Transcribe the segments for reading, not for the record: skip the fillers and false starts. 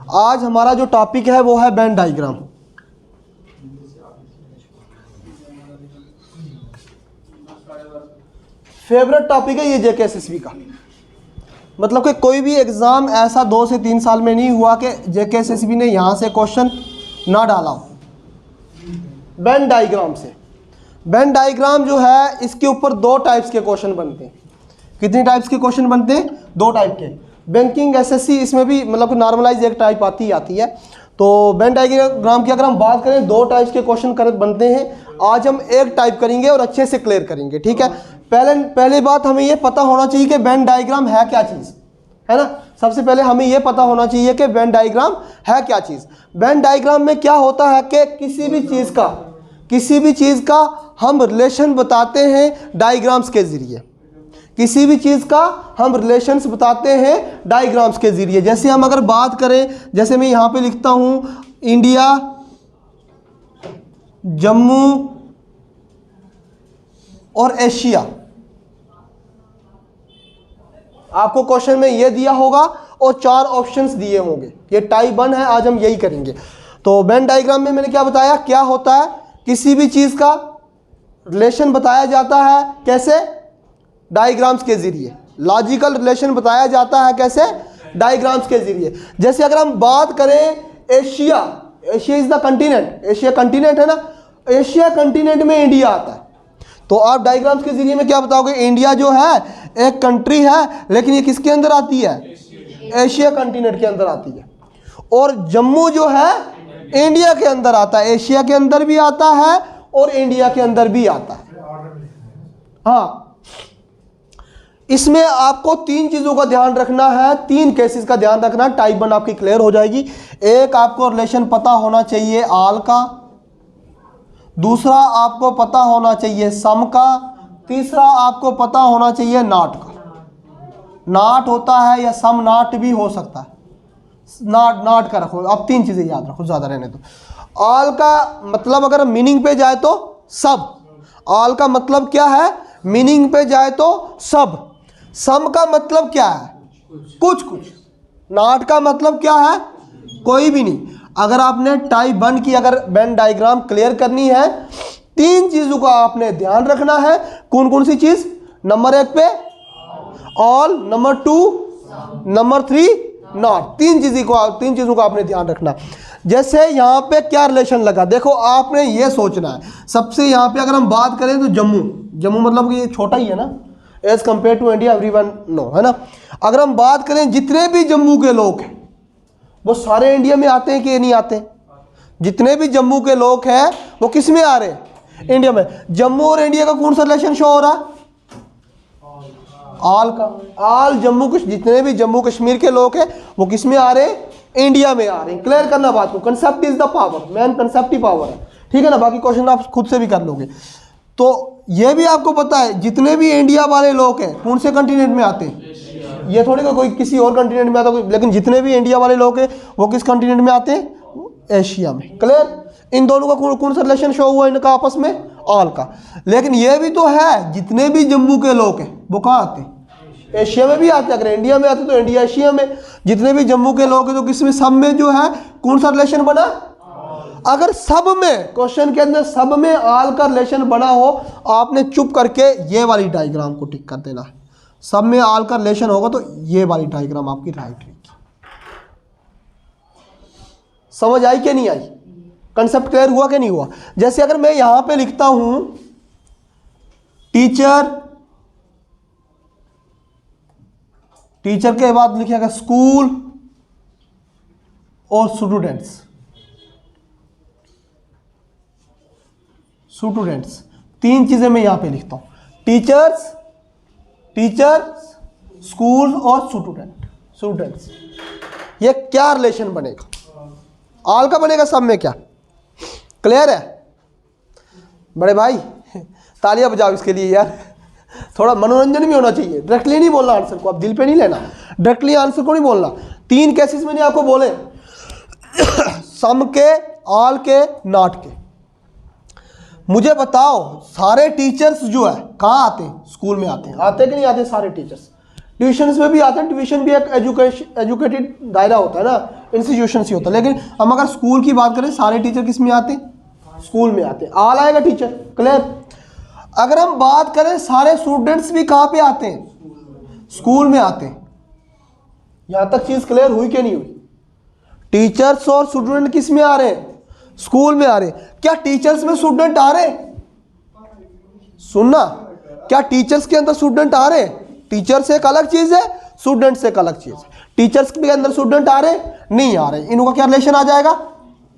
आज हमारा जो टॉपिक है वो है वेन डायग्राम। फेवरेट टॉपिक है ये जेकेएसएसबी का। मतलब कि कोई भी एग्ज़ाम ऐसा 2 से 3 साल में नहीं हुआ कि जेकेएसएसबी ने यहाँ से क्वेश्चन ना डाला हो। वेन डायग्राम से, वेन डायग्राम जो है इसके ऊपर 2 टाइप्स के क्वेश्चन बनते हैं। कितने टाइप्स के क्वेश्चन बनते हैं? 2 टाइप के। बैंकिंग एसएससी इसमें भी मतलब नॉर्मलाइज एक टाइप आती है। तो वेन डायग्राम की अगर हम बात करें 2 टाइप्स के क्वेश्चन बनते हैं। आज हम एक टाइप करेंगे और अच्छे से क्लियर करेंगे, ठीक है। पहले बात हमें ये पता होना चाहिए कि वेन डायग्राम है क्या चीज़, है ना। सबसे पहले हमें ये पता होना चाहिए कि वेन डायग्राम है क्या चीज़। वेन डायग्राम में क्या होता है कि किसी भी चीज़ का हम रिलेशन बताते हैं डायग्राम्स के ज़रिए। किसी भी चीज़ का हम रिलेशंस बताते हैं डायग्राम्स के ज़रिए। जैसे हम अगर बात करें, जैसे मैं यहाँ पे लिखता हूँ इंडिया, जम्मू और एशिया। आपको क्वेश्चन में ये दिया होगा और 4 ऑप्शंस दिए होंगे। ये टाइप 1 है, आज हम यही करेंगे। तो वेन डायग्राम में मैंने क्या बताया, क्या होता है, किसी भी चीज़ का रिलेशन बताया जाता है कैसे, डायग्राम्स के जरिए। लॉजिकल रिलेशन बताया जाता है कैसे, डायग्राम्स के जरिए। जैसे अगर हम बात करें Asia is the continent, Asia continent है ना, एशिया कंटिनेंट में इंडिया आता है। तो आप डायग्राम्स के जरिए में क्या बताओगे, इंडिया जो है एक कंट्री है, लेकिन ये किसके अंदर आती है, एशिया कंटिनेंट के अंदर आती है। और जम्मू जो है इंडिया के अंदर आता है, एशिया के अंदर भी आता है और इंडिया के अंदर भी आता है। हाँ, इसमें आपको 3 चीज़ों का ध्यान रखना है, 3 केसेस का ध्यान रखना। टाइप 1 आपकी क्लियर हो जाएगी। एक, आपको रिलेशन पता होना चाहिए आल का। दूसरा, आपको पता होना चाहिए सम का। तीसरा, आपको पता होना चाहिए नॉट का। नॉट होता है या सम नॉट भी हो सकता है। नॉट का रखो आप, 3 चीज़ें याद रखो, ज़्यादा रहने दो। आल का मतलब अगर मीनिंग पे जाए तो सब। आल का मतलब क्या है, मीनिंग पे जाए तो सब। सम का मतलब क्या है, कुछ। नॉट का मतलब क्या है, कोई भी नहीं। अगर आपने टाइप 1 की अगर वेन डायग्राम क्लियर करनी है, 3 चीज़ों का आपने ध्यान रखना है। कौन कौन सी चीज़? नंबर 1 पे ऑल, नंबर 2, नंबर 3 नॉट। 3 चीज़ों को आपने ध्यान रखना। जैसे यहाँ पे क्या रिलेशन लगा, देखो आपने ये सोचना है। सबसे यहाँ पे अगर हम बात करें तो जम्मू मतलब कि ये छोटा ही है ना, as compare to India, everyone know, है ना। अगर हम बात करें जितने भी जम्मू के लोग हैं वो सारे इंडिया में आते हैं कि नहीं आते? जितने भी जम्मू के लोग हैं वो किस में आ रहे हैं, इंडिया में। जम्मू और इंडिया का कौन सा रिलेशन शो हो रहा है, आल का। आल जम्मू, जितने भी जम्मू कश्मीर के लोग हैं वो किस में आ रहे हैं, इंडिया में आ रहे हैं। क्लियर करना बात को, concept is the power, main concept he power है, ठीक है ना। बाकी क्वेश्चन आप खुद से भी कर लोगे। तो ये भी आपको पता है जितने भी इंडिया वाले लोग हैं कौन से कंटिनेंट में आते हैं, ये थोड़ी कोई किसी और कंटिनेंट में आता है, लेकिन जितने भी इंडिया वाले लोग हैं वो किस कंटिनेंट में आते हैं, एशिया में। क्लियर। इन दोनों का कौन सा रिलेशन शो हुआ इनका आपस में, ऑल का। लेकिन ये भी तो है जितने भी जम्मू के लोग हैं वो कहाँ आते हैं, एशिया में भी आते हैं। अगर इंडिया में आते तो इंडिया एशिया में। जितने भी जम्मू के लोग हैं तो किसमें, सब में जो है कौन सा रिलेशन बना, अगर सब में, क्वेश्चन के अंदर सब में आल का रिलेशन बना हो, आपने चुप करके ये वाली डायग्राम को टिक कर देना है। सब में आल का रिलेशन होगा तो ये वाली डायग्राम आपकी राइट रहेगी। समझ आई कि नहीं आई, कंसेप्ट क्लियर हुआ कि नहीं हुआ। जैसे अगर मैं यहां पे लिखता हूं टीचर के बाद लिखिएगा स्कूल और स्टूडेंट्स। 3 चीजें मैं यहां पे लिखता हूं, टीचर्स, स्कूल और स्टूडेंट्स। ये क्या रिलेशन बनेगा, आल का बनेगा सब में क्या। क्लियर है बड़े भाई, तालियां बजाओ इसके लिए यार। थोड़ा मनोरंजन भी होना चाहिए, डायरेक्टली नहीं बोलना आंसर को, आप दिल पे नहीं लेना, डायरेक्टली आंसर को नहीं बोलना। 3 केसेस मैंने आपको बोले, सम के, आल के, नॉट के। मुझे बताओ सारे टीचर्स जो है कहाँ आते हैं, स्कूल में आते कि नहीं आते सारे टीचर्स। ट्यूशन में भी आते हैं, ट्यूशन भी एक एजुकेटेड दायरा होता है ना, इंस्टीट्यूशन से होता है। लेकिन हम अगर स्कूल की बात करें, सारे टीचर किस में आते हैं? स्कूल में आते हैं। आल आएगा टीचर, क्लियर। अगर हम बात करें सारे स्टूडेंट्स भी कहाँ पे आते हैं? स्कूल में आते हैं। यहां तक चीज क्लियर हुई कि नहीं हुई? टीचर्स और स्टूडेंट किस में आ रहे हैं? स्कूल में आ रहे हैं। क्या टीचर्स में स्टूडेंट आ रहे हैं? सुनना, क्या टीचर्स के अंदर स्टूडेंट आ रहे हैं? टीचर्स एक अलग चीज है, स्टूडेंट्स एक अलग चीज है। टीचर्स के अंदर स्टूडेंट आ रहे हैं? नहीं आ रहे। इनका क्या रिलेशन आ जाएगा?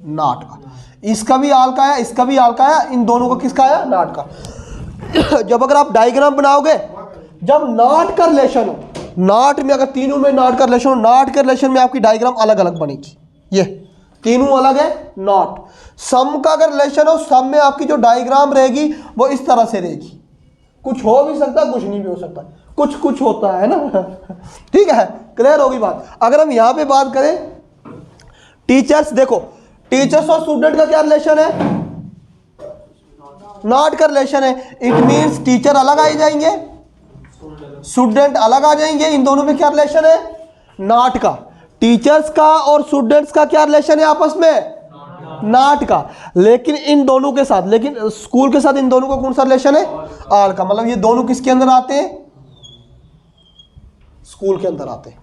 नॉट का। इसका भी आल का आया, इसका भी आल का आया, इन दोनों का किसका आया? नॉट का। जब अगर आप डायग्राम बनाओगे, जब नॉट का रिलेशन हो, नॉट में अगर तीनों में नॉट का रिलेशन हो, नॉट के रिलेशन में आपकी डायग्राम अलग अलग बनेगी। ये तीनों अलग है, नॉट। सम का अगर रिलेशन हो, सम में आपकी जो डायग्राम रहेगी वो इस तरह से रहेगी। कुछ हो भी सकता है, कुछ नहीं भी हो सकता, कुछ कुछ होता है ना। ठीक है, क्लियर होगी बात। अगर हम यहां पे बात करें टीचर्स, देखो टीचर्स और स्टूडेंट का क्या रिलेशन है? नॉट का रिलेशन है। इट मींस टीचर अलग आ जाएंगे, स्टूडेंट अलग आ जाएंगे। इन दोनों में क्या रिलेशन है? नॉट का। टीचर्स का और स्टूडेंट्स का क्या रिलेशन है आपस में? नॉट का। लेकिन इन दोनों के साथ, लेकिन स्कूल के साथ इन दोनों का कौन सा रिलेशन है? आल का। मतलब ये दोनों किसके अंदर आते हैं? स्कूल के अंदर आते हैं।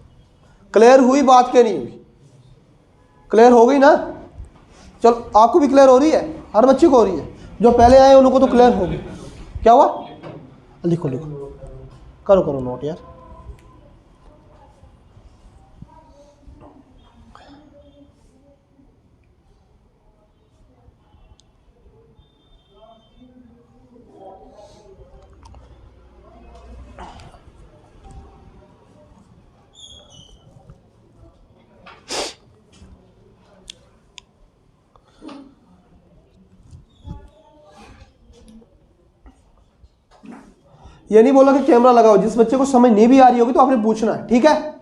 क्लियर हुई बात के नहीं हुई? क्लियर हो गई ना? चलो, आपको भी क्लियर हो रही है? हर बच्चे को हो रही है? जो पहले आए उनको तो क्लियर होगी। क्या हुआ? लिखो लिखो, करो करो नोट यार। ये नहीं बोला कि कैमरा लगाओ। जिस बच्चे को समझ नहीं भी आ रही होगी तो आपने पूछना है, ठीक है?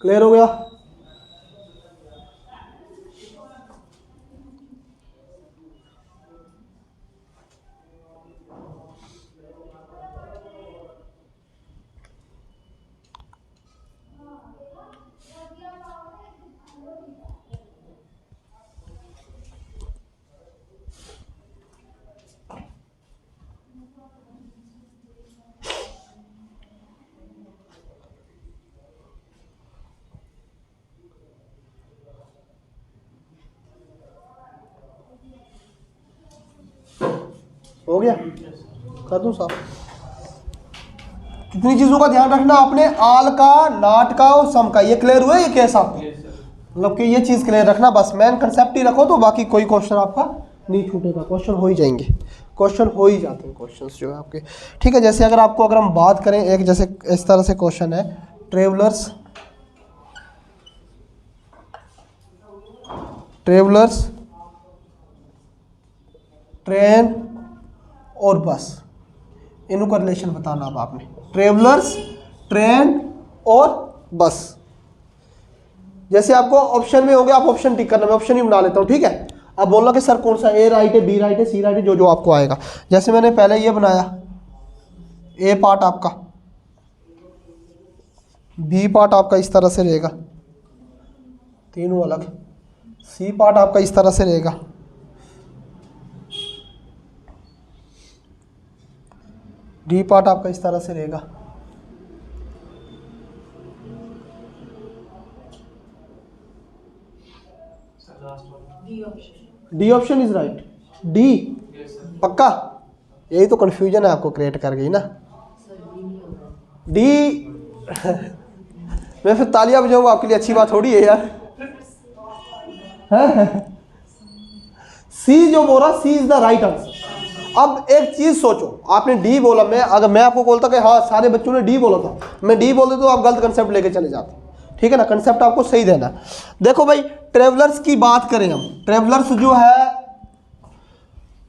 क्लियर हो गया? हो गया? कर दूं साहब? कितनी चीजों का ध्यान रखना आपने? आल का, नॉट का और सम का। ये क्लियर हुआ? ये कैसा आपको? मतलब कि ये चीज क्लियर रखना, बस मेन कंसेप्ट ही रखो, तो बाकी कोई क्वेश्चन आपका नहीं छूटेगा। क्वेश्चन हो ही जाएंगे, क्वेश्चन हो ही जाते हैं क्वेश्चंस जो है आपके। ठीक है, जैसे अगर आपको, अगर हम बात करें एक, जैसे इस तरह से क्वेश्चन है, ट्रेवलर्स ट्रेन और बस, इनों का रिलेशन बताना अब आपने। ट्रेवलर्स, ट्रेन और बस। जैसे आपको ऑप्शन में हो गया, आप ऑप्शन टिक करना, मैं ऑप्शन ही बना लेता हूँ, ठीक है? अब बोलना कि सर कौन सा, ए राइट है, बी राइट है, सी राइट है, जो जो आपको आएगा। जैसे मैंने पहले ये बनाया, ए पार्ट आपका, बी पार्ट आपका इस तरह से रहेगा, तीनों अलग। सी पार्ट आपका इस तरह से रहेगा, डी पार्ट आपका इस तरह से रहेगा, D option is right. D पक्का? यही तो कंफ्यूजन है आपको क्रिएट कर गई ना डी। मैं फिर तालियां बजाऊंगा आपके लिए, अच्छी बात थोड़ी है यार। सी जो बोला, सी इज द राइट आंसर। अब एक चीज सोचो, आपने डी बोला, अगर मैं आपको बोलता कि हाँ सारे बच्चों ने डी बोला था, मैं डी बोल देता तो आप गलत कंसेप्ट लेके चले जाते। ठीक है ना, कंसेप्ट आपको सही देना है। देखो भाई, ट्रेवलर्स की बात करें हम, ट्रेवलर्स जो है,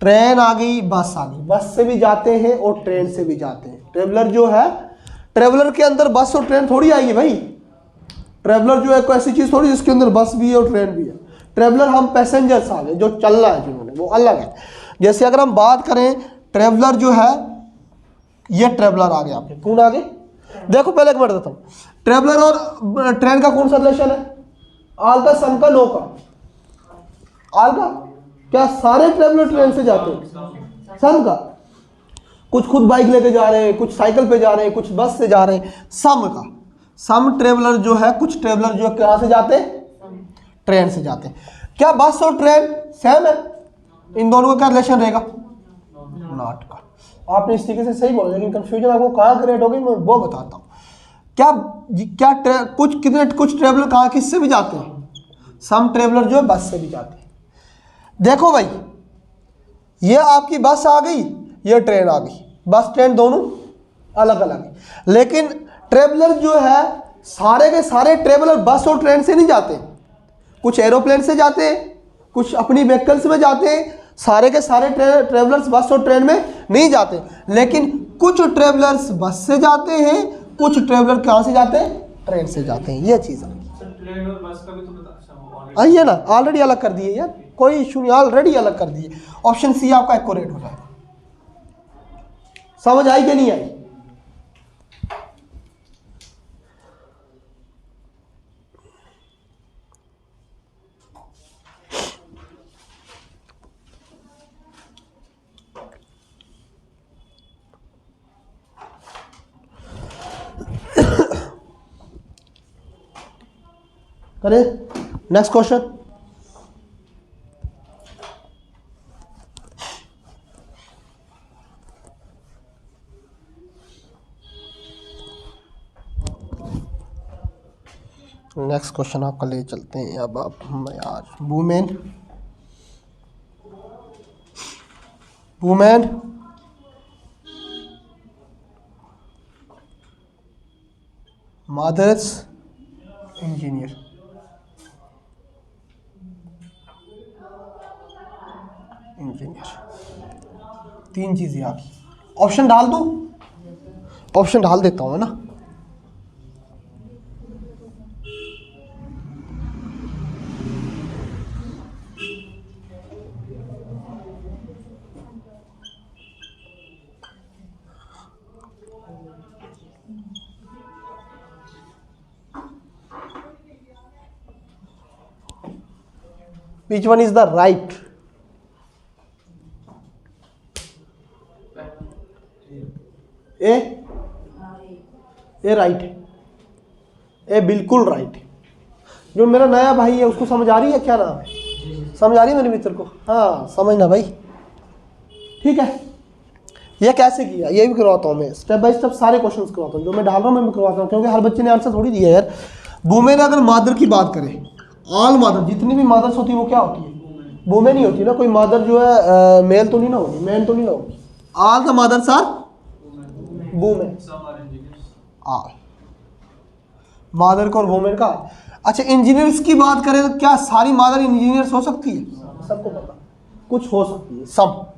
ट्रेन आ गई, बस आ गई, बस से भी जाते हैं और ट्रेन से भी जाते हैं। ट्रेवलर जो है, ट्रेवलर के अंदर बस और ट्रेन थोड़ी आएगी भाई। ट्रेवलर जो है कोई ऐसी चीज थोड़ी जिसके अंदर बस भी है और ट्रेन भी है। ट्रेवलर हम पैसेंजर्स आ गए, जो चलना है जिन्होंने, वो अलग है। जैसे अगर हम बात करें, ट्रेवलर जो है, ये ट्रेवलर आ गया, आपके कौन आ गए? देखो पहले एक मिनट देता हूँ, ट्रेवलर और ट्रेन का कौन सा रिलेशन है? आल का, सन का, नो का? आल का। क्या सारे ट्रेवलर ट्रेन से जाते हैं? सन का। कुछ खुद बाइक लेके जा रहे हैं, कुछ साइकिल पे जा रहे हैं, कुछ बस से जा रहे हैं। सम का, सम ट्रेवलर जो है, कुछ ट्रेवलर जो है कहाँ से जाते हैं? ट्रेन से जाते हैं। क्या बस और ट्रेन सेम है? इन दोनों का क्या रिलेशन रहेगा? नॉट का। आपने इस तरीके से सही बोला, लेकिन कंफ्यूजन आपको कहाँ क्रिएट होगी मैं वो बताता हूँ। क्या क्या कुछ ट्रेवलर कहाँ किससे भी जाते हैं? सम ट्रेवलर जो है बस से भी जाते हैं। देखो भाई, ये आपकी बस आ गई, ये ट्रेन आ गई, बस ट्रेन दोनों अलग अलग है। लेकिन ट्रेवलर जो है, सारे के सारे ट्रेवलर बस और ट्रेन से नहीं जाते। कुछ एरोप्लेन से जाते हैं, कुछ अपनी व्हीकल्स में जाते हैं। सारे के सारे ट्रेवलर्स बस और ट्रेन में नहीं जाते। लेकिन कुछ ट्रेवलर्स बस से जाते हैं, कुछ ट्रेवलर कहाँ से जाते हैं? ट्रेन से जाते हैं। ये चीज़ है। ट्रेन और बस का भी तो बता। आइए ना, ऑलरेडी अलग कर दिए यार, कोई इशू नहीं, ऑलरेडी अलग कर दिए। ऑप्शन सी आपका एक्यूरेट हो जाएगा। समझ आई कि नहीं आई? करें नेक्स्ट क्वेश्चन। नेक्स्ट क्वेश्चन आपका ले चलते हैं। अब आप यार, वुमेन मदर्स इंजीनियर, तीन चीजें आ गई। ऑप्शन डाल दूं? ऑप्शन डाल देता हूं, है ना। Which one is the right? A right है, ए बिल्कुल राइट है। जो मेरा नया भाई है उसको समझ आ रही है? क्या नाम है? समझ आ रही है मेरे मित्र को? हाँ समझना भाई, ठीक है। ये कैसे किया ये भी करवाता हूँ मैं, स्टेप बाय स्टेप सारे क्वेश्चंस करवाता हूँ। जो मैं डाल रहा हूँ मैं करवाता हूँ, क्योंकि हर बच्चे ने आंसर थोड़ी दिया यार। वुमेन, अगर मदर की बात करें, ऑल मदर, जितनी भी मदर्स होती है वो क्या होती है? वुमेन ही होती है ना। कोई मदर जो है मेल तो नहीं ना होगी, मैन तो नहीं ना होगी। All the mothers are women, all mother का और वुमेन का। अच्छा, इंजीनियर्स की बात करें तो क्या सारी मदर इंजीनियर्स हो सकती है? सबको पता, कुछ हो सकती है, सब।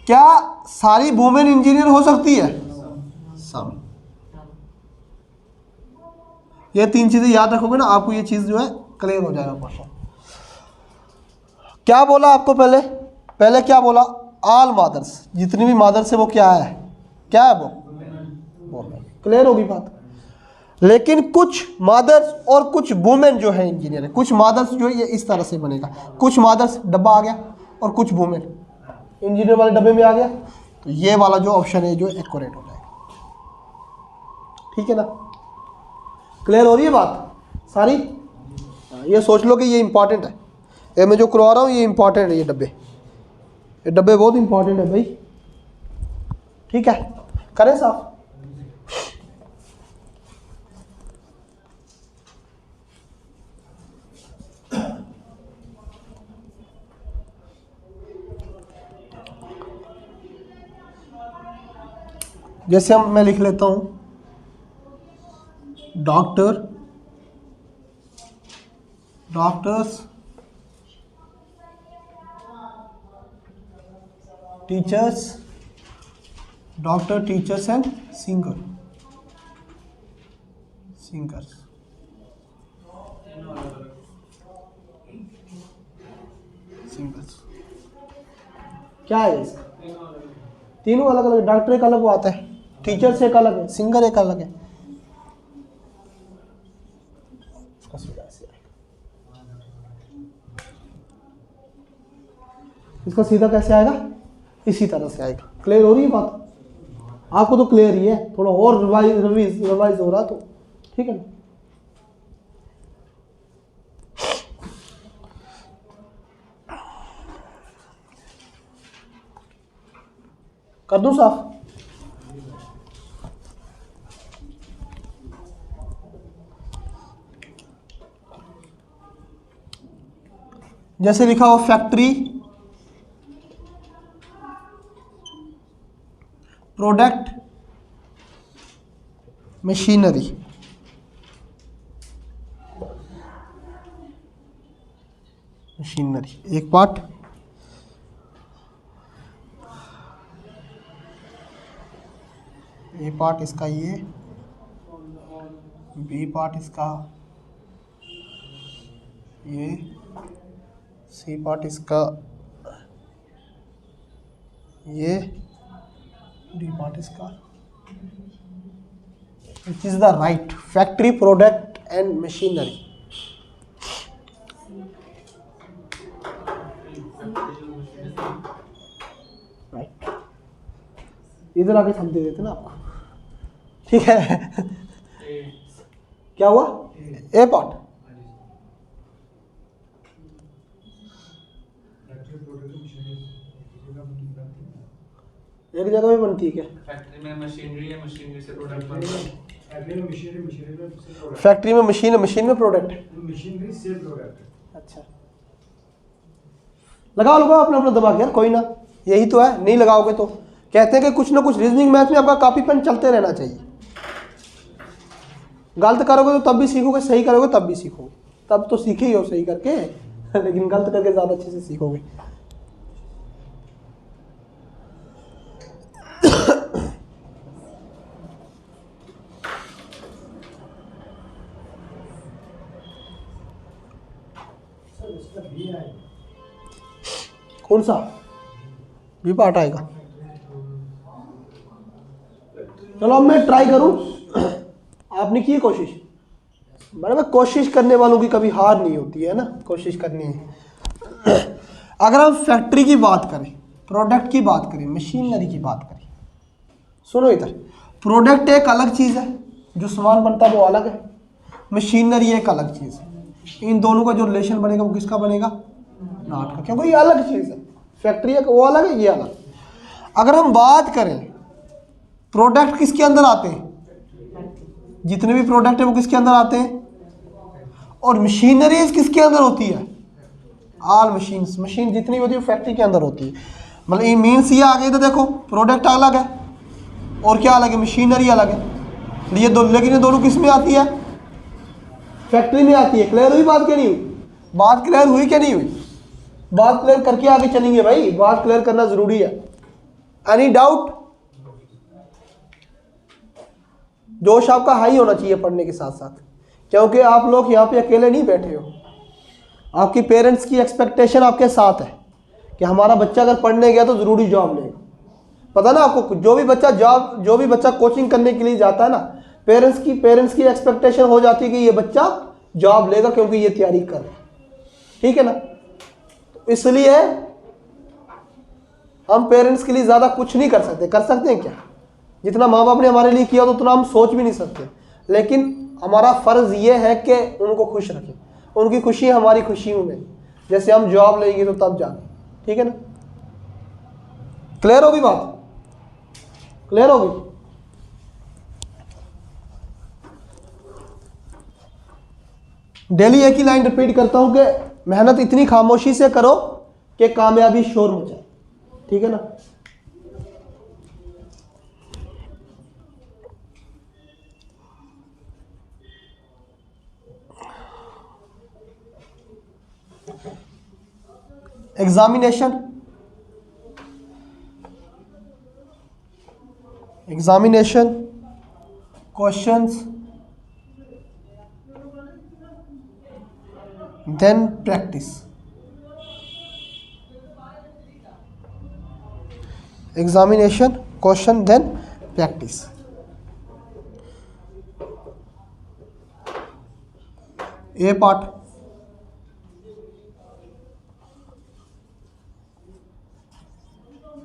क्या सारी वुमेन इंजीनियर हो सकती है? सब। ये तीन चीजें याद रखोगे ना, आपको ये चीज जो है क्लियर हो जाएगा क्वेश्चन। क्या बोला आपको पहले? पहले क्या बोला? ऑल मदर्स, जितनी भी मदर्स है वो क्या है? क्या है वो? क्लियर होगी बात। लेकिन कुछ मदर्स और कुछ वुमेन जो है इंजीनियर है। कुछ मदर्स जो है ये इस तरह से बनेगा, कुछ मदर्स डब्बा आ गया और कुछ वुमेन इंजीनियर वाले डब्बे में आ गया। तो ये वाला जो ऑप्शन है जो एक्यूरेट हो जाएगा। ठीक है ना, क्लियर हो रही है बात सारी? ये सोच लो कि ये इंपॉर्टेंट है, ये मैं जो करवा रहा हूँ ये इंपॉर्टेंट है। ये डब्बे बहुत इंपॉर्टेंट है भाई। ठीक है, करें साहब। जैसे मैं लिख लेता हूँ doctors, teachers, doctor, teachers and singers. क्या है इसका? तीनों अलग अलग। डॉक्टर एक अलग वो आता है, टीचर से एक अलग है, सिंगर एक अलग है। इसका सीधा कैसे आएगा? इसी तरह से आएगा। क्लियर हो रही है बात? आपको तो क्लियर ही है, थोड़ा और रिवाइज हो रहा तो ठीक है ना। कर दूं साफ? जैसे लिखा हो फैक्ट्री, प्रोडक्ट, मशीनरी। एक पार्ट, ए पार्ट इसका ये, बी पार्ट इसका ये, सी पार्ट इसका ये, डी पार्ट इसका। Which is the right? Factory, product and machinery. Right, इधर आके थम दे देते ना आपको, ठीक है। क्या हुआ? ए पार्ट। एक जगह में बनती है क्या? फैक्ट्री में मशीनरी है, मशीनरी से प्रोडक्ट बनता है। फैक्ट्री में मशीन है, मशीन में प्रोडक्ट। मशीनरी से प्रोडक्ट। अच्छा, लगाओ अपना अपना दिमाग यार, कोई ना, यही तो है। नहीं लगाओगे तो कहते हैं कि कुछ ना कुछ रीजनिंग मैथ में आपका कॉपी पेन चलते रहना चाहिए। गलत करोगे तो तब भी सीखोगे, सही करोगे तब भी सीखोगे। तब तो सीखे ही हो सही करके, लेकिन गलत करके ज़्यादा अच्छे से सीखोगे। कौन सा बी पार्ट आएगा? चलो अब मैं ट्राई करूं। आपने की कोशिश, बराबर। कोशिश करने वालों की कभी हार नहीं होती है ना, कोशिश करनी है। अगर हम फैक्ट्री की बात करें, प्रोडक्ट की बात करें, मशीनरी की बात करें, सुनो इधर। प्रोडक्ट एक अलग चीज़ है, जो सामान बनता है वो अलग है। मशीनरी एक अलग चीज़ है। इन दोनों का जो रिलेशन बनेगा वो किसका बनेगा? नॉट का, क्योंकि ये अलग चीज़ है। फैक्ट्री है वो अलग है, ये अलग। अगर हम बात करें, प्रोडक्ट किसके अंदर आते हैं? जितने भी प्रोडक्ट है वो किसके अंदर आते हैं? और मशीनरीज किसके अंदर होती है? All machines. मशीन जितनी होती है वो फैक्ट्री के अंदर होती है। मतलब ये मीन्स ये आ गई तो देखो, प्रोडक्ट अलग है और क्या अलग है? मशीनरी अलग है। ये दो, लेकिन ये दोनों किस में आती है? फैक्ट्री में आती है। क्लियर हुई बात? क्या नहीं हुई बात? क्लियर हुई क्या नहीं हुई बात? क्लियर करके आगे चलेंगे भाई, बात क्लियर करना जरूरी है। Any doubt? जोश आपका हाई होना चाहिए पढ़ने के साथ साथ, क्योंकि आप लोग यहाँ पे अकेले नहीं बैठे हो। आपकी पेरेंट्स की एक्सपेक्टेशन आपके साथ है कि हमारा बच्चा अगर पढ़ने गया तो ज़रूरी जॉब लेगा। पता ना आपको, जो भी बच्चा कोचिंग करने के लिए जाता है ना, पेरेंट्स की एक्सपेक्टेशन हो जाती है कि ये बच्चा जॉब लेगा क्योंकि ये तैयारी कर रहा है। ठीक है ना? इसलिए हम पेरेंट्स के लिए ज़्यादा कुछ नहीं कर सकते। कर सकते हैं क्या? जितना माँ बाप ने हमारे लिए किया तो उतना हम सोच भी नहीं सकते, लेकिन हमारा फ़र्ज़ ये है कि उनको खुश रखें। उनकी खुशी हमारी खुशियों में। जैसे हम जॉब लेंगे तो तब जाके, ठीक है ना? क्लियर होगी बात? क्लियर होगी? डेली एक ही लाइन रिपीट करता हूं कि मेहनत इतनी खामोशी से करो कि कामयाबी शोर मचाए। ठीक है ना? Examination, examination questions, then practice. Examination question then practice. A part,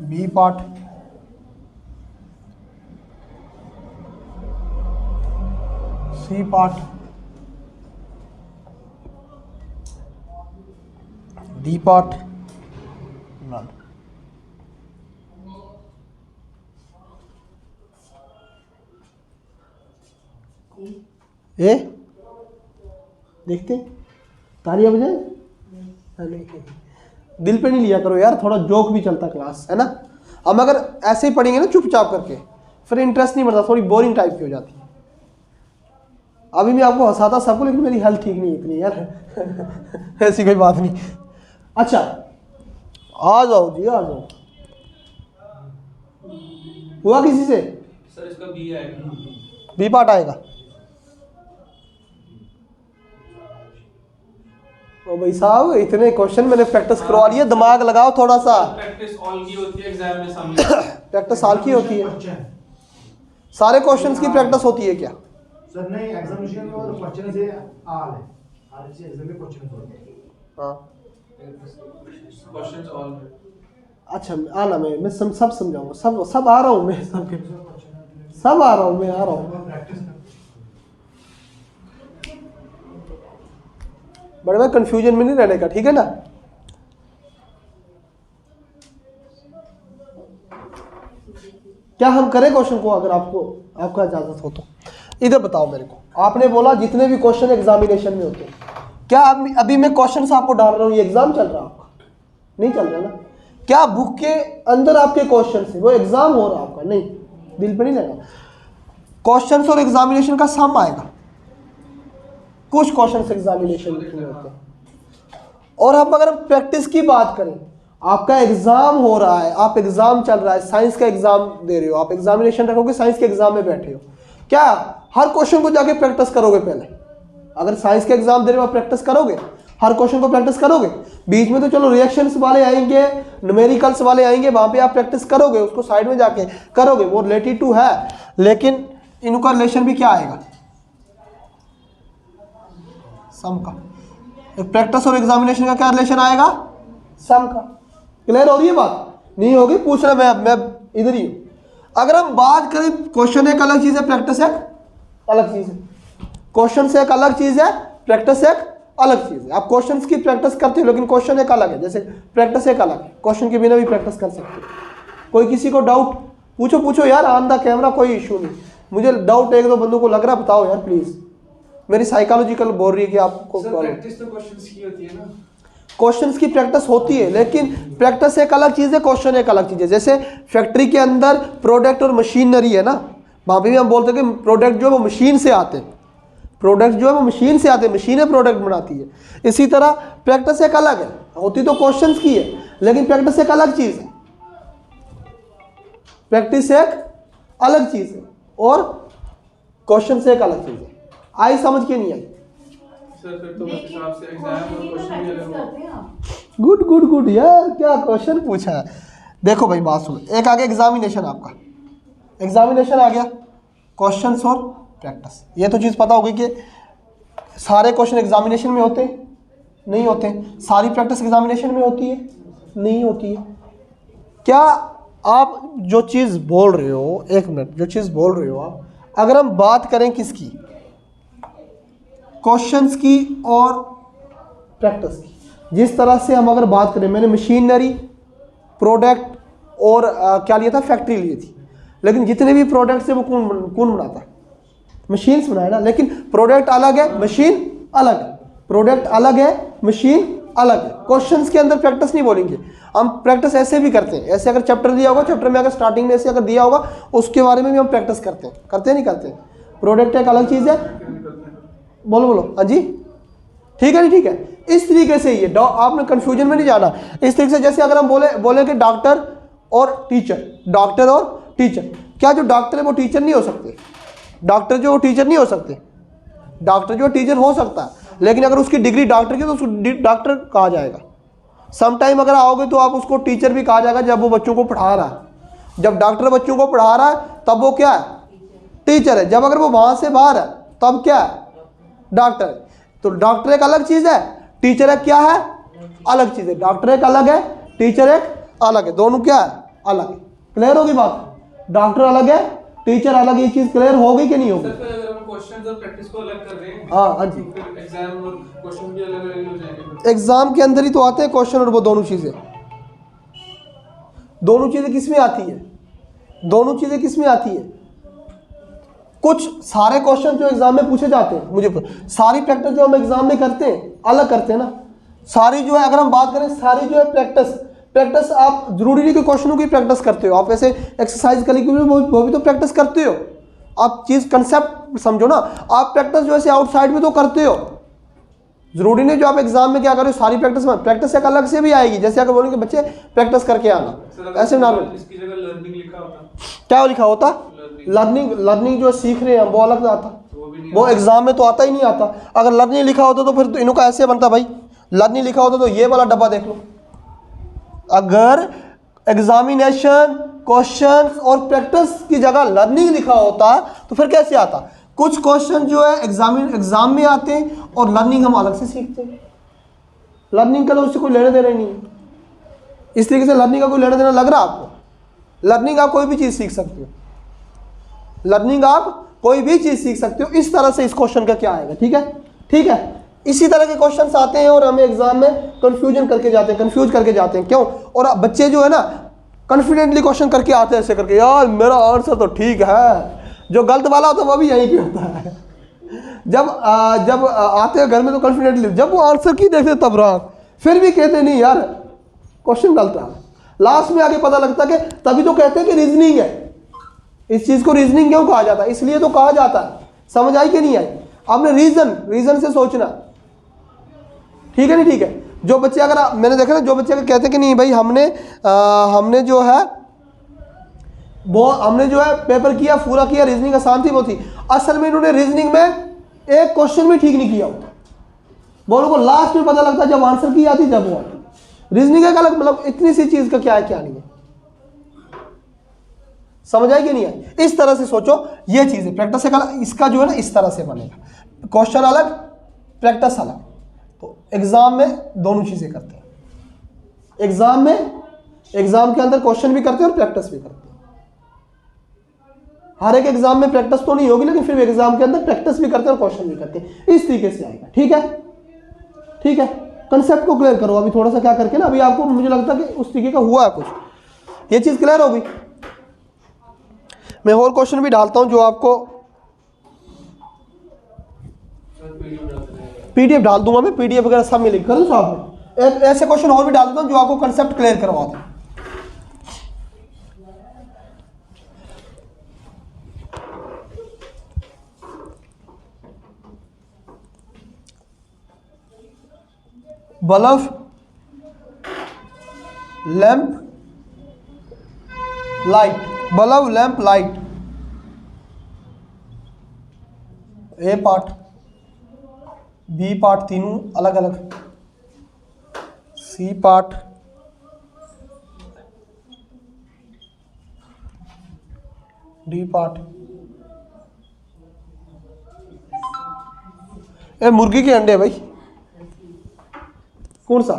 B part, C part, D part, none. ए देखते तालियां बजाए, नहीं दिल पे नहीं लिया करो यार, थोड़ा जोक भी चलता क्लास है ना। हम अगर ऐसे ही पढ़ेंगे ना चुपचाप करके, फिर इंटरेस्ट नहीं बढ़ता, थोड़ी बोरिंग टाइप की हो जाती है। अभी मैं आपको हंसाता सबको, लेकिन मेरी हेल्थ ठीक नहीं इतनी यार ऐसी कोई बात नहीं। अच्छा आ जाओ जी, आ जाओ। हुआ किसी से? सर इसका बी आएगा। बी पार्ट आएगा। ओ भाई साहब, इतने क्वेश्चन मैंने प्रैक्टिस करवा लिया, दिमाग लगाओ थोड़ा सा। प्रैक्टिस ऑल की होती है, एग्जाम में शामिल। प्रैक्टिस साल की होती है, क्वेश्चन सारे क्वेश्चंस की प्रैक्टिस होती है क्या? सर नहीं, एग्जामिनेशन में और क्वेश्चन से आल है, हर चीज एग्जाम में क्वेश्चन होते हैं। हाँ क्वेश्चंस ऑल। अच्छा आना, मैं सब समझाऊंगा, सब आ रहा हूँ मैं, सब आ रहा हूँ मैं, आ रहा हूँ। प्रैक्टिस बड़े भाई कंफ्यूजन में नहीं रहने का, ठीक है ना। क्या हम करें क्वेश्चन को, अगर आपका इजाजत हो तो? इधर बताओ मेरे को, आपने बोला जितने भी क्वेश्चन एग्जामिनेशन में होते हैं, क्या अभी मैं क्वेश्चन आपको डाल रहा हूँ, ये एग्जाम चल रहा है आपका? नहीं चल रहा ना। क्या बुक के अंदर आपके क्वेश्चन है, वो एग्जाम हो रहा है आपका? नहीं, दिल पे नहीं लगा। क्वेश्चन और एग्जामिनेशन का सम आएगा, कुछ क्वेश्चन एग्जामिनेशन में होते हैं। और अब अगर हम प्रैक्टिस की बात करें, आपका एग्जाम हो रहा है, आप एग्जाम चल रहा है, साइंस का एग्जाम दे रहे हो, आप एग्जामिनेशन रखोगे, साइंस के एग्जाम में बैठे हो, क्या हर क्वेश्चन को जाके प्रैक्टिस करोगे? पहले अगर साइंस के एग्जाम दे रहे हो, आप प्रैक्टिस करोगे, हर क्वेश्चन को प्रैक्टिस करोगे? बीच में तो चलो रिएक्शंस वाले आएंगे, न्यूमेरिकल्स वाले आएंगे, वहां पे आप प्रैक्टिस करोगे, उसको साइड में जाके करोगे, वो रिलेटेड टू है, लेकिन इनका रिलेशन भी क्या आएगा? सम का। एक प्रैक्टिस और एग्जामिनेशन का क्या रिलेशन आएगा? सम का। क्लियर हो रही है बात? नहीं होगी पूछना, मैं इधर ही हूं। अगर हम बात करें, क्वेश्चन एक अलग चीज है, प्रैक्टिस एक अलग चीज है। क्वेश्चन से एक अलग चीज है, प्रैक्टिस एक अलग चीज है। आप क्वेश्चंस की प्रैक्टिस करते हो, लेकिन क्वेश्चन एक अलग है। जैसे प्रैक्टिस एक अलग है, क्वेश्चन के बिना भी प्रैक्टिस कर सकते हो। कोई किसी को डाउट पूछो यार, ऑन द कैमरा, कोई इशू नहीं। मुझे डाउट एक दो बंदों को लग रहा, बताओ यार प्लीज। मेरी साइकोलॉजिकल बोल रही है कि आपको प्रैक्टिस तो क्वेश्चंस की होती है ना। क्वेश्चंस की प्रैक्टिस होती है, लेकिन प्रैक्टिस एक अलग चीज़ है, क्वेश्चन एक अलग चीज़ है। जैसे फैक्ट्री के अंदर प्रोडक्ट और मशीनरी है ना, वहाँ पे भी हम बोलते हैं कि प्रोडक्ट जो है वो मशीन से आते हैं, प्रोडक्ट जो है वो मशीन से आते हैं, मशीनें प्रोडक्ट बनाती है। इसी तरह प्रैक्टिस एक अलग है, होती तो क्वेश्चंस की है, लेकिन प्रैक्टिस एक अलग चीज़ है। प्रैक्टिस एक अलग चीज़ है और क्वेश्चन से एक अलग चीज़ है। आई समझ के नहीं आई? सर फिर तो उस हिसाब से एग्जाम और क्वेश्चन भी अलग हो। गुड यार, क्या क्वेश्चन पूछा है। देखो भाई बात सुनो, एक आगे एग्जामिनेशन, आपका एग्जामिनेशन आ गया, क्वेश्चंस और प्रैक्टिस। ये तो चीज़ पता होगी कि सारे क्वेश्चन एग्जामिनेशन में होते हैं? नहीं होते। सारी प्रैक्टिस एग्जामिनेशन में होती है? नहीं होती है। क्या आप जो चीज़ बोल रहे हो, एक मिनट, जो चीज़ बोल रहे हो आप, अगर हम बात करें किसकी, क्वेश्चंस की और प्रैक्टिस की, जिस तरह से हम अगर बात करें, मैंने मशीनरी, प्रोडक्ट और क्या लिया था, फैक्ट्री ली थी, लेकिन जितने भी प्रोडक्ट्स है वो कौन बनाता है? मशीन्स बनाए ना। लेकिन प्रोडक्ट अलग है, मशीन अलग है, प्रोडक्ट अलग है, मशीन अलग है। क्वेश्चंस के अंदर प्रैक्टिस नहीं बोलेंगे हम, प्रैक्टिस ऐसे भी करते हैं। ऐसे अगर चैप्टर दिया होगा, चैप्टर में अगर स्टार्टिंग में ऐसे अगर दिया होगा, उसके बारे में भी हम प्रैक्टिस करते हैं नहीं करते? प्रोडक्ट एक अलग चीज़ है। बोलो हाँ जी, ठीक है नहीं, ठीक है। इस तरीके से ये आपने कंफ्यूजन में नहीं जाना। इस तरीके से जैसे अगर हम बोले कि डॉक्टर और टीचर, डॉक्टर और टीचर, क्या जो डॉक्टर है वो टीचर नहीं हो सकते? डॉक्टर जो टीचर नहीं हो सकते? डॉक्टर जो टीचर हो सकता है, लेकिन अगर उसकी डिग्री डॉक्टर की तो उसको डॉक्टर कहा जाएगा। समटाइम अगर आओगे तो आप उसको टीचर भी कहा जाएगा जब वो बच्चों को पढ़ा रहा है। जब डॉक्टर बच्चों को पढ़ा रहा है तब वो क्या है? टीचर है। जब अगर वो वहाँ से बाहर है तब क्या है? डॉक्टर है। तो डॉक्टर एक अलग चीज़ है, टीचर एक क्या है? अलग चीज़ है। डॉक्टर एक अलग है, टीचर एक अलग है, दोनों क्या है? अलग है। क्लियर होगी बात? डॉक्टर अलग है, टीचर अलग। ये चीज़ क्लियर होगी कि नहीं होगी? सर अगर हम क्वेश्चंस और प्रैक्टिस को अलग कर रहे हैं, हाँ जी, तो फिर एग्जाम और क्वेश्चन भी अलग अलग हो जाएंगे। एग्जाम के अंदर ही तो आते हैं क्वेश्चन और वो दोनों चीज़ें। दोनों चीज़ें किस में आती है? दोनों चीज़ें किस में आती है? कुछ सारे क्वेश्चन जो एग्जाम में पूछे जाते हैं, मुझे सारी प्रैक्टिस जो हम एग्जाम में करते हैं अलग करते हैं ना। सारी जो है, अगर हम बात करें सारी जो है प्रैक्टिस आप जरूरी नहीं कि क्वेश्चनों की प्रैक्टिस करते हो, आप ऐसे एक्सरसाइज करने की वो भी तो प्रैक्टिस करते हो। आप चीज़ कंसेप्ट समझो ना, आप प्रैक्टिस जो है आउटसाइड में तो करते हो। जरूरी नहीं जो आप एग्जाम में क्या करो सारी प्रैक्टिस एक अलग से भी आएगी। जैसे अगर बोलेंगे बच्चे प्रैक्टिस करके आना, ऐसे ना इसकी जगह लर्निंग लिखा होता, क्या लिखा होता? लर्निंग जो सीख रहे हैं वो अलग आता, वो एग्जाम में तो आता ही नहीं आता। अगर लर्निंग लिखा होता तो फिर तो इनका ऐसे बनता भाई, लर्निंग लिखा होता तो ये वाला डब्बा देख लो। अगर एग्जामिनेशन क्वेश्चन और प्रैक्टिस की जगह लर्निंग लिखा होता तो फिर कैसे आता? कुछ क्वेश्चन जो है एग्जाम में आते हैं और लर्निंग हम अलग से सीखते हैं। लर्निंग का तो उससे कोई लेने देना ही नहीं है। इस तरीके से लर्निंग का कोई लेना देना लग रहा है आपको? लर्निंग आप कोई भी चीज़ सीख सकते हो, लर्निंग आप कोई भी चीज़ सीख सकते हो। इस तरह से इस क्वेश्चन का क्या आएगा? ठीक है, ठीक है। इसी तरह के क्वेश्चंस आते हैं और हमें एग्जाम में कंफ्यूज करके जाते हैं। क्यों? और बच्चे जो है ना कॉन्फिडेंटली क्वेश्चन करके आते हैं ऐसे करके, यार मेरा आंसर तो ठीक है। जो गलत वाला होता है वो भी यहीं पे होता है। जब आते हैं घर में तो कॉन्फिडेंटली, जब वो आंसर की देखते तब रॉन्ग, फिर भी कहते नहीं यार क्वेश्चन गलत है। लास्ट में आगे पता लगता है कि तभी तो कहते हैं कि रीजनिंग है। इस चीज़ को रीजनिंग क्यों कहा जाता है? इसलिए तो कहा जाता है। समझ आई कि नहीं आई? आपने रीजन से सोचना, ठीक है नहीं, ठीक है। जो बच्चे अगर मैंने देखा ना, जो बच्चे अगर कहते हैं कि नहीं भाई हमने जो है पेपर किया, पूरा किया, रीजनिंग आसान थी वो थी, असल में इन्होंने रीजनिंग में एक क्वेश्चन भी ठीक नहीं किया होता। वो लोगों को लास्ट में पता लगता जब आंसर की आती जब वो आती। रीजनिंग एक अलग, मतलब इतनी सी चीज़ का क्या है क्या नहीं है। समझ आई कि नहीं है? इस तरह से सोचो, ये चीज़ है प्रैक्टिस एक अलग, इसका जो है ना इस तरह से बनेगा, क्वेश्चन अलग प्रैक्टिस अलग। तो एग्जाम में दोनों चीज़ें करते हैं। एग्जाम के अंदर क्वेश्चन भी करते हैं और प्रैक्टिस भी करते हैं। हर एक एग्जाम में प्रैक्टिस तो नहीं होगी, लेकिन फिर एग्जाम के अंदर प्रैक्टिस भी करते हैं और क्वेश्चन भी करते हैं। इस तरीके से आएगा। ठीक है, ठीक है। कंसेप्ट को क्लियर करो अभी थोड़ा सा क्या करके ना, अभी आपको मुझे लगता है कि उस तरीके का हुआ है कुछ, ये चीज़ क्लियर होगी। मैं और क्वेश्चन भी डालता हूं जो आपको पीडीएफ डाल दूंगा, मैं पीडीएफ वगैरह सब में लिख कर साहब। एक ऐसे क्वेश्चन और भी डाल देता हूं जो आपको कंसेप्ट क्लियर करवा दें। Bulb, lamp, light, bulb, lamp, light, A part, B part, तीनों अलग अलग, सी पार्ट, डी पार्ट। ए मुर्गी के अंडे भाई, कौन सा?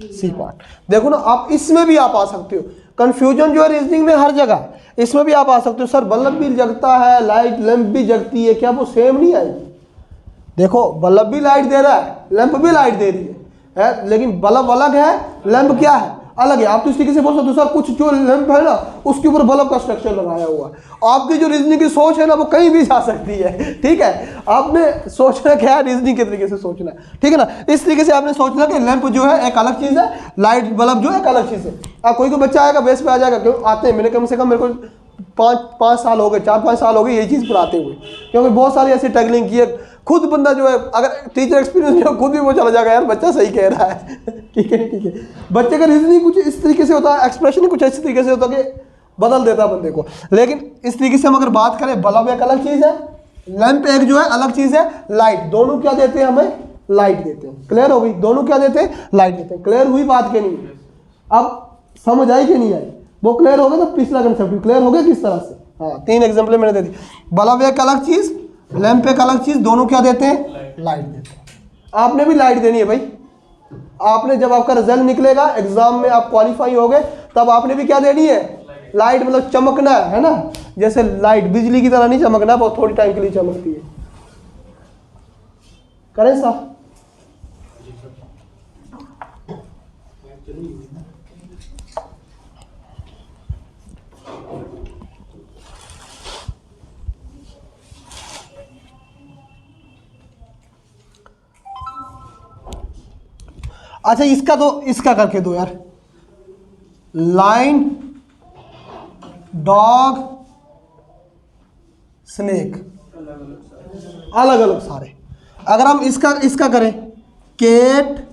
C part. देखो ना, आप इसमें भी आप आ सकते हो। कंफ्यूजन जो है रीजनिंग में हर जगह, इसमें भी आप आ सकते हो। सर बल्ब भी जगता है, लाइट लैंप भी जगती है, क्या वो सेम नहीं आएगी? देखो बल्ब भी लाइट दे रहा है, लैंप भी लाइट दे रही है, लेकिन बल्ब अलग है, लैंप क्या है? अलग है। आप तो इस तरीके से बोल सकते हो सर कुछ जो लैंप है ना उसके ऊपर बल्ब का स्ट्रक्चर लगाया हुआ है। आपकी जो रीजनिंग की सोच है ना वो कहीं भी जा सकती है। ठीक है, आपने सोचना क्या है, रीजनिंग के तरीके से सोचना है। ठीक है ना, इस तरीके से आपने सोचना कि लैंप जो है एक अलग चीज़ है, लाइट बल्ब जो है एक अलग चीज़ है। अब कोई बच्चा आएगा बेस पे आ जाएगा, क्यों आते हैं, मैंने कम से कम मेरे को 4-5 साल हो गए यही चीज़ पढ़ाते हुए, क्योंकि बहुत सारी ऐसी टैगलिंग की है। खुद बंदा जो है, अगर टीचर एक्सपीरियंस नहीं हो खुद भी वो चला जाएगा यार बच्चा सही कह रहा है। ठीक है ठीक है। बच्चे का रीजनिंग कुछ इस तरीके से होता है, एक्सप्रेशन कुछ इस तरीके से होता है कि बदल देता है बंदे को। लेकिन इस तरीके से हम अगर बात करें, बल्ब एक अलग चीज़ है, लैंप एक जो है अलग चीज़ है, लाइट, दोनों क्या देते हैं हमें, लाइट देते हैं। क्लियर हो गई, दोनों क्या देते हैं, लाइट देते हैं। क्लियर हुई बात के नहीं? अब समझ आई कि नहीं आई? वो क्लियर हो गया तो पिछला कंसेप्ट क्लियर हो गया किस तरह से। हाँ, 3 एग्जाम्पल मैंने दे दी। बल्ब एक अलग चीज़, लैंप एक अलग चीज़, दोनों क्या देते हैं, लाइट देते हैं। आपने भी लाइट देनी है भाई। आपने जब आपका रिजल्ट निकलेगा, एग्जाम में आप क्वालिफाई हो गए, तब आपने भी क्या देनी है, लाइट। मतलब चमकना है ना, जैसे लाइट बिजली की तरह नहीं चमकना, बहुत थोड़ी टाइम के लिए चमकती है। करें साहब? अच्छा, इसका तो इसका करके दो यार। लाइन, डॉग, स्नेक, अलग अलग सारे। अगर हम इसका करें, केट,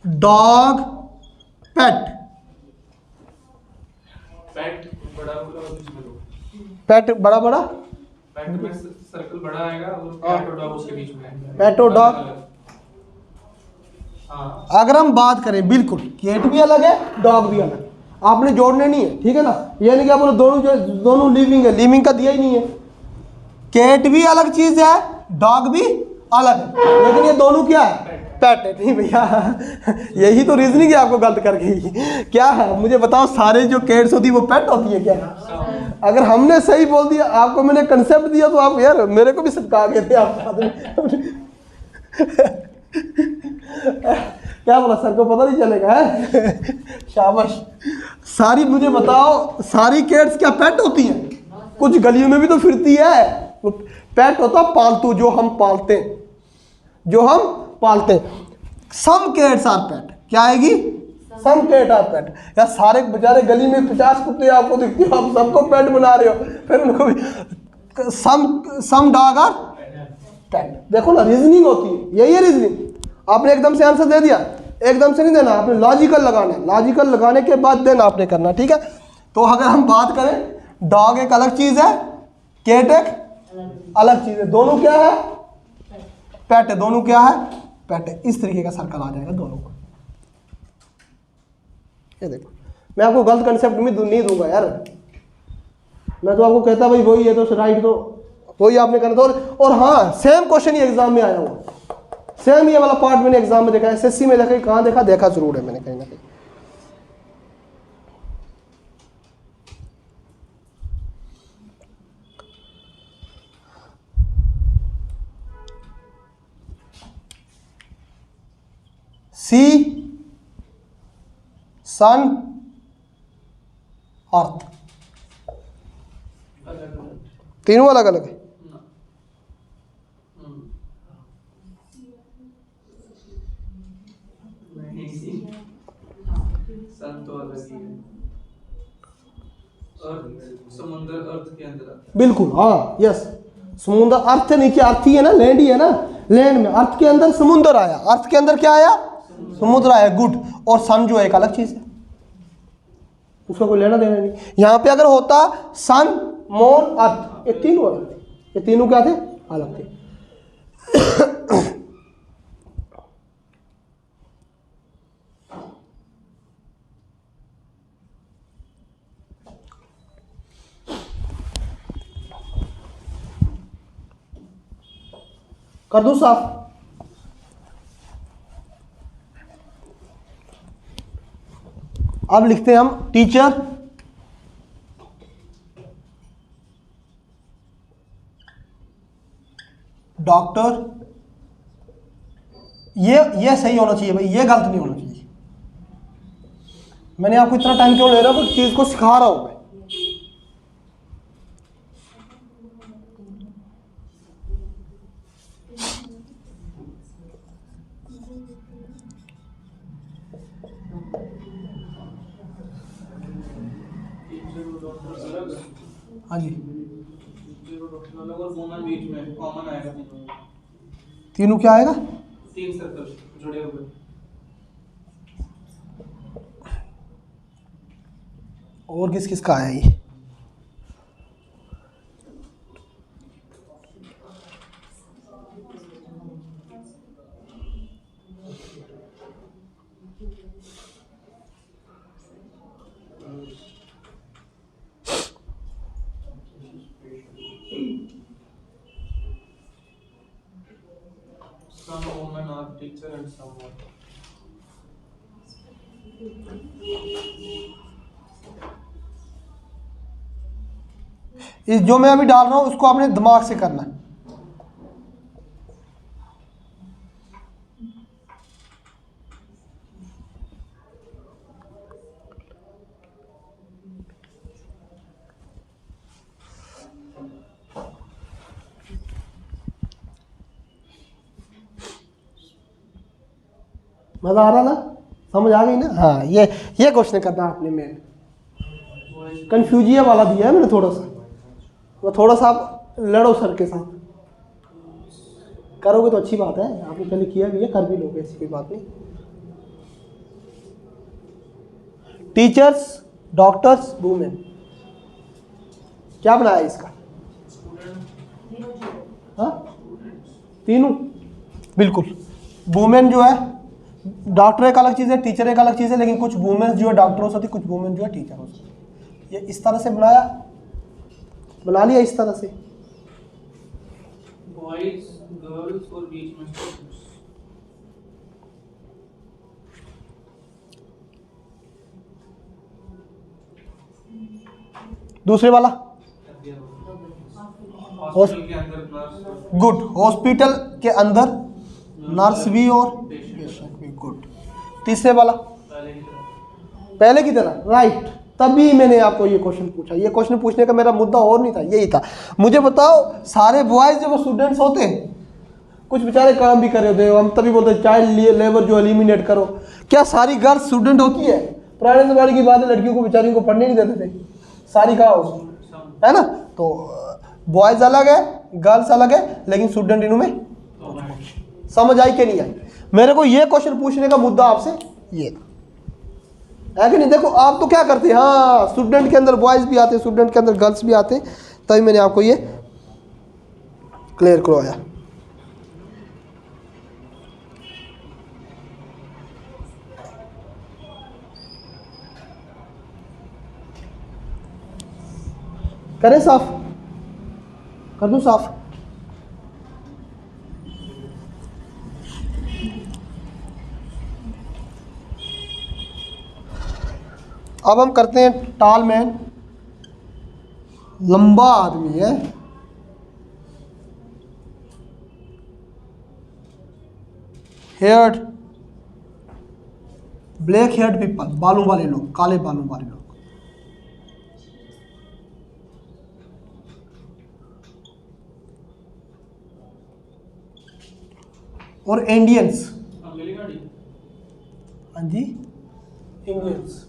डॉग, पेट। पेट बड़ा होगा और बीच में दो। पेट बड़ा बड़ा, पेट में सर्कल बड़ा आएगा और कैट और डॉग उसके बीच में आएगा। पेट और डॉग। हाँ, अगर हम बात करें, बिल्कुल केट भी अलग है, डॉग भी अलग, आपने जोड़ने नहीं है, ठीक है ना। ये नहीं क्या बोलो दोनों लिविंग है, लिविंग का दिया ही नहीं है। केट भी अलग चीज है, डॉग भी अलग है, लेकिन ये दोनों क्या है, पेट है। नहीं भैया, यही तो रीजनिंग है आपको गलत कर गई। क्या है मुझे बताओ, सारे जो केट्स होती है वो पेट होती है क्या? अगर हमने सही बोल दिया, आपको मैंने कंसेप्ट दिया, तो आप यार मेरे को भी सिखा गए थे आप। क्या बोला, सर को पता नहीं चलेगा है? शाबाश। सारी मुझे बताओ, सारी कैट्स क्या पेट होती हैं? कुछ गलियों में भी तो फिरती है। वो पेट होता पालतू, जो हम पालते हैं, जो हम पालते हैं। सम कैट्स आर पेट। क्या आएगी? सम कैट आर पेट। या सारे बेचारे गली में 50 कुत्ते आपको दिखते हो, आप सबको पेट बना रहे हो, फिर उनको भी सम डॉग आर पेट। देखो ना, रीजनिंग होती है, यही है रीजनिंग। आपने एकदम से आंसर दे दिया, एकदम से नहीं देना, आपने लॉजिकल लगाना है, लॉजिकल लगाने के बाद देना आपने करना, ठीक है। तो अगर हम बात करें, डॉग एक अलग चीज है, कैट एक अलग चीज है, दोनों क्या है, पेट है, दोनों क्या है, पेट है। इस तरीके का सर्कल आ जाएगा दोनों को। ये देखो, मैं आपको गलत कंसेप्ट में नहीं दूंगा यार, मैं तो आपको कहता भाई वही है तो राइट, तो वही आपने करना था। और हाँ, सेम क्वेश्चन ही एग्जाम में आया हुआ, सेम ये वाला पार्ट मैंने एग्जाम में देखा, एसएससी में देखा, कहाँ देखा, देखा जरूर है मैंने कहीं ना कहीं। सी, सन, अर्थ, तीनों अलग अलग है। सन तो अलग ही है, अर्थ समुद्र अर्थ के अंदर आता है। बिल्कुल, हाँ, यस। समुद्र अर्थ नीचे, अर्थ ही है ना, लैंड ही है ना, लैंड में अर्थ के अंदर समुद्र आया, अर्थ के अंदर क्या आया, समुद्र आया, गुड। और सन जो है एक अलग चीज है, उसका कोई लेना देना नहीं। यहां पे अगर होता सन, मून, अर्थ, ये तीनों अलग थे, ये तीनों क्या थे, अलग थे। कर दूं साफ? अब लिखते हैं हम टीचर, डॉक्टर। ये सही होना चाहिए भाई, ये गलत नहीं होना चाहिए। मैंने आपको इतना टाइम क्यों ले रहा हूं, कुछ चीज को सिखा रहा हूं मैं। हाँ जी, टीचर और डॉक्टर अलग और वुमन बीच में कॉमन आएगा। तीनों क्या आएगा? 3 सर्कल जुड़े हुए। और किस किस का आया ये? Some women are teacher and someone. इस जो मैं अभी डाल रहा हूं उसको आपने दिमाग से करना है। मजा आ रहा ना? समझ आ गई ना? हाँ, ये क्वेश्चन करना आपने। मेन कंफ्यूजिया वाला दिया है मैंने थोड़ा सा, वो थोड़ा सा आप लड़ो सर के साथ। करोगे तो अच्छी बात है, आपने पहले किया भी है, कर भी लोगे, ऐसी कोई बात नहीं। टीचर्स, डॉक्टर्स, वुमेन, क्या बनाया इसका? हाँ, तीनों बिल्कुल। वुमेन जो है, डॉक्टर एक अलग चीज़ है, टीचर एक अलग चीज़ है, लेकिन कुछ वुमेन जो है डॉक्टर हो सकती, कुछ वुमेन जो है टीचर हो सकती। ये इस तरह से बना लिया इस तरह से। बॉयज, गर्ल्स और बीच में स्टूडेंट्स। दूसरे वाला हॉस्पिटल के अंदर नर्स। गुड, हॉस्पिटल के अंदर नर्स भी और पेशेंट भी। गुड। तीसरे वाला पहले की तरह, राइट। तभी मैंने आपको ये क्वेश्चन पूछा। ये क्वेश्चन पूछने का मेरा मुद्दा और नहीं था, यही था। मुझे बताओ, सारे बॉयज जो स्टूडेंट्स होते हैं, कुछ बेचारे काम भी कर रहे होते हैं, हम तभी बोलते हैं चाइल्ड लेबर जो एलिमिनेट करो। क्या सारी गर्ल्स स्टूडेंट होती है? पुराने ज़माने की बात है, लड़कियों को बेचारियों को पढ़ने नहीं देते थे, सारी कहाँ होती है ना। तो बॉयज अलग है, गर्ल्स अलग है, लेकिन स्टूडेंट इनों में। समझ आई कि नहीं आई? मेरे को ये क्वेश्चन पूछने का मुद्दा आपसे ये है कि नहीं? देखो आप तो क्या करते हैं, हाँ, स्टूडेंट के अंदर बॉयज भी आते हैं, स्टूडेंट के अंदर गर्ल्स भी आते हैं, तभी मैंने आपको ये क्लियर करवाया। करें साफ, कर दूं साफ? अब हम करते हैं टाल मैन, लंबा आदमी है, हेयर्ड, ब्लैक हेयर्ड पीपल, बालों वाले लोग, काले बालों वाले लोग। और इंडियंस। हाँ जी, इंडियंस।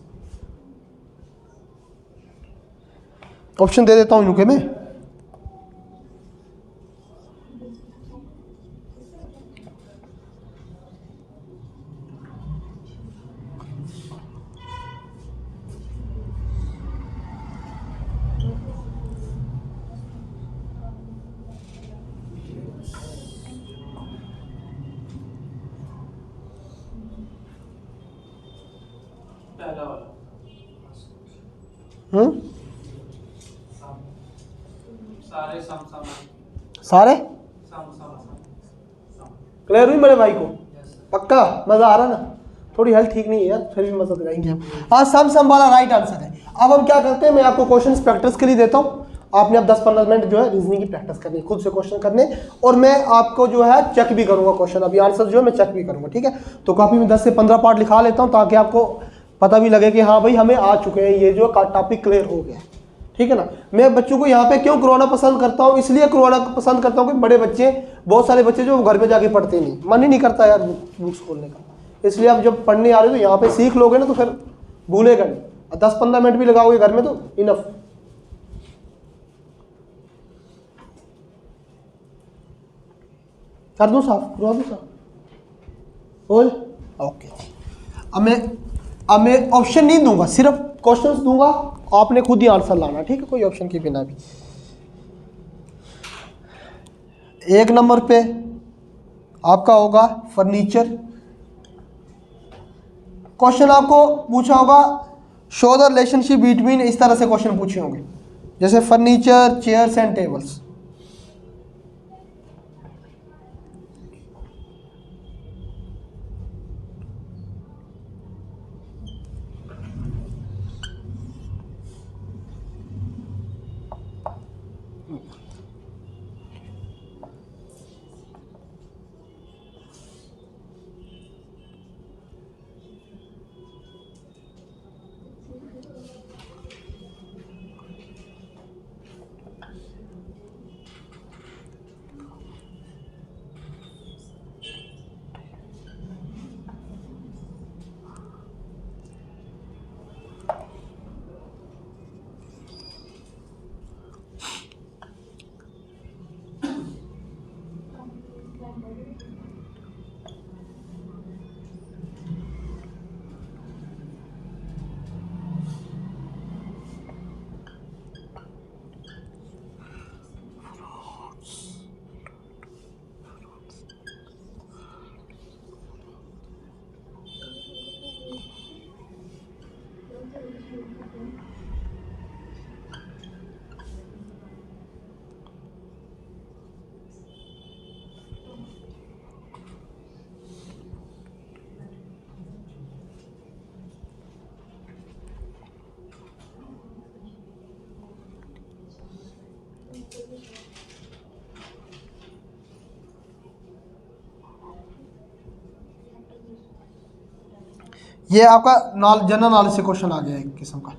ऑप्शन दे देता हूँ इनके में। पहला वाला सारे सारे सम। क्लियर हुई मेरे भाई को? पक्का मजा आ रहा ना? थोड़ी हेल्थ ठीक नहीं है यार, फिर भी मजा दिलाएंगे हम। हाँ, सम वाला राइट आंसर है। अब हम क्या करते हैं, मैं आपको क्वेश्चन प्रैक्टिस के लिए देता हूँ। आपने अब 10-15 मिनट जो है रीजनिंग की प्रैक्टिस करनी है, खुद से क्वेश्चन करने, और मैं आपको जो है चेक भी करूंगा क्वेश्चन, अभी आंसर जो है मैं चेक भी करूंगा, ठीक है? तो कॉपी में 10 से 15 पार्ट लिखा लेता हूँ, ताकि आपको पता भी लगे कि हाँ भाई हमें आ चुके हैं, ये जो टॉपिक क्लियर हो गया, ठीक है ना। मैं बच्चों को यहाँ पे क्यों करवाना पसंद करता हूँ, इसलिए करवाना पसंद करता हूँ कि बड़े बच्चे, बहुत सारे बच्चे जो घर पे जाके पढ़ते नहीं, मन ही नहीं करता यार बुक्स खोलने का। इसलिए आप जब पढ़ने आ रहे हो तो यहाँ पे सीख लोगे ना, तो फिर भूलेगा नहीं। 10-15 मिनट भी लगाओगे घर में तो इनफ। कर दूँ साफ, करवा दूँ साफ। बोल ओके। अब मैं ऑप्शन नहीं दूंगा, सिर्फ क्वेश्चंस दूंगा, आपने खुद ही आंसर लाना, ठीक है, कोई ऑप्शन के बिना भी। 1 नंबर पे आपका होगा फर्नीचर। क्वेश्चन आपको पूछा होगा शो द रिलेशनशिप बिटवीन, इस तरह से क्वेश्चन पूछे होंगे, जैसे फर्नीचर, चेयर्स एंड टेबल्स। ये आपका जनरल नॉलेज से क्वेश्चन आ गया एक किस्म का।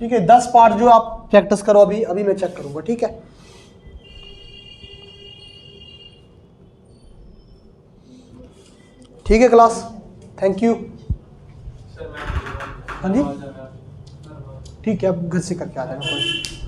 ठीक है, 10 पार्ट जो आप प्रैक्टिस करो, अभी अभी मैं चेक करूंगा, ठीक है। ठीक है क्लास, थैंक यू। सर मैं हाँ जी आ जाना। ठीक है, अब घर से करके आ जाना कोई।